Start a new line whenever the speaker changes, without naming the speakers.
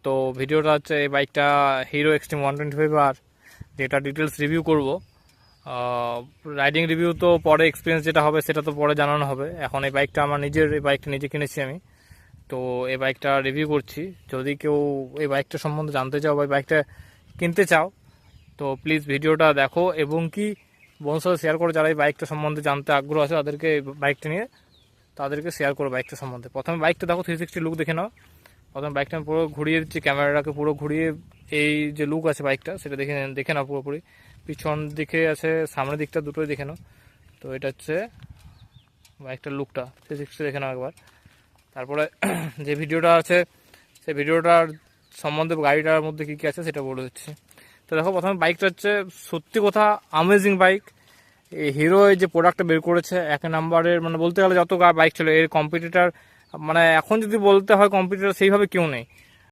তো ভিডিওটা হচ্ছে এই বাইকটা হিরো এক্সট্রিম 125 আর, যেটা ডিটেলস রিভিউ করব। রাইডিং রিভিউ তো পরে, এক্সপিরিয়েন্স যেটা হবে সেটা তো পরে জানানো হবে। এখন এই বাইকটা আমার নিজের, এই বাইকটা নিজে কিনেছি আমি। তো এই বাইকটা রিভিউ করছি। যদি কেউ এই বাইকটা সম্বন্ধে জানতে চাও বা এই বাইকটা কিনতে চাও, তো প্লিজ ভিডিওটা দেখো এবং কি বন্ধুর সাথে শেয়ার করো। যারা এই বাইকটা সম্বন্ধে জানতে আগ্রহ আছে তাদেরকে, বাইকটা নিয়ে তাদেরকে শেয়ার করো বাইকটা সম্বন্ধে। প্রথমে বাইকটা দেখো, 360 লুক দেখে নাও। প্রথমে বাইকটা আমি পুরো ঘুরিয়ে দিচ্ছি, ক্যামেরাটাকে পুরো ঘুরিয়ে। এই যে লুক আছে বাইকটা, সেটা দেখে দেখে নাও পুরোপুরি। পিছন দিকে আছে, সামনের দিকটা, দুটোই দেখে নাও। তো এটা হচ্ছে বাইকটার লুকটা, 360 দেখে নাও একবার। তারপরে যে ভিডিওটা আছে, সেই ভিডিওটার সম্বন্ধে গাড়িটার মধ্যে কী কী আছে সেটা বলে দিচ্ছি। তো দেখো, প্রথমে বাইকটা হচ্ছে সত্যি কথা আমেজিং বাইক। এই হিরো এই যে প্রোডাক্টটা বের করেছে, এক নাম্বারের, বলতে গেলে যত বাইক ছিল এর কম্পিটিটার, এখন যদি বলতে হয় কম্পিটিটার সেইভাবে কেউ নেই।